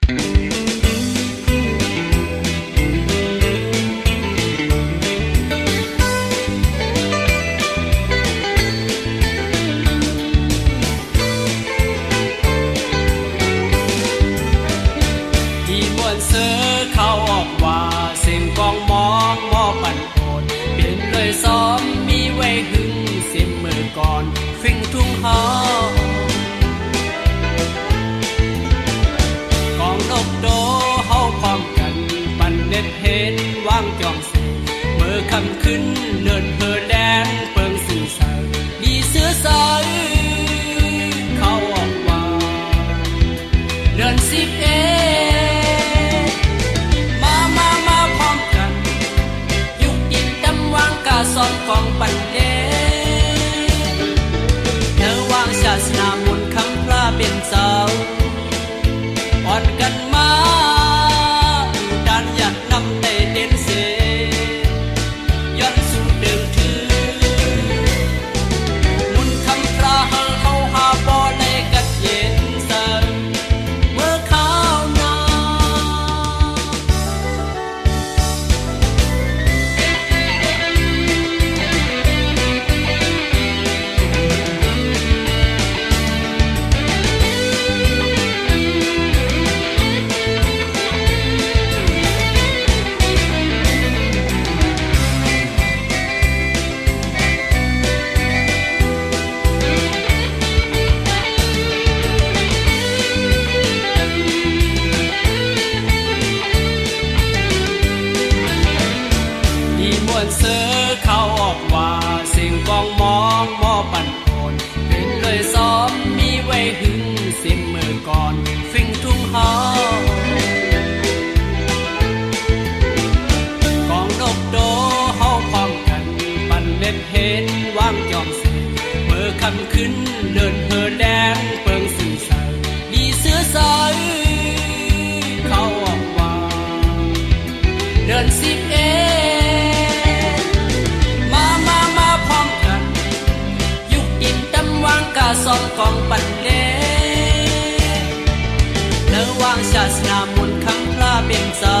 เสือเขาออกว่าเสียงกองมองมอปั่นโอนเปลี่ยนเลยซ้อมมีไว้หึงเสียงมือก่อนฟิงทุ่งหากองนกโดเฮาพร้อมกันปั่นเน็ตเห็นวางจองเสียเมื่อคำขึ้นเนินเพอแดงเปิงสื่อสารมีเสือสายเขาออกว่าเดือน11สอนของปันเดเธอวางศาสนามนต์คำพระเป็นเจ้าอ่อนกันมาด้านอยากนำแต่เด่นเสย้อนสู่เดิมถือมุนคำพระเฮาเขาหาบ่อในกัดเย็นเสเมื่อข้าวนาเสือเขาออกว่าเสียงกองมองมอปั่นโอนเป็นเลยซ้อมมีไว้หึงเสียงมือก่อนฟิงทุ่งหากองนกโดเฮาพร้อมกันปั่นเล็ดเห็นวางจอมเสียเมื่อคำขึ้นเดินเพอแดงเปิงสื่อสารมีเสือสายเขาออกว่าเดิน11สอนของปันเดเธอวางศาสนามนต์คำพระเป็นเจ้า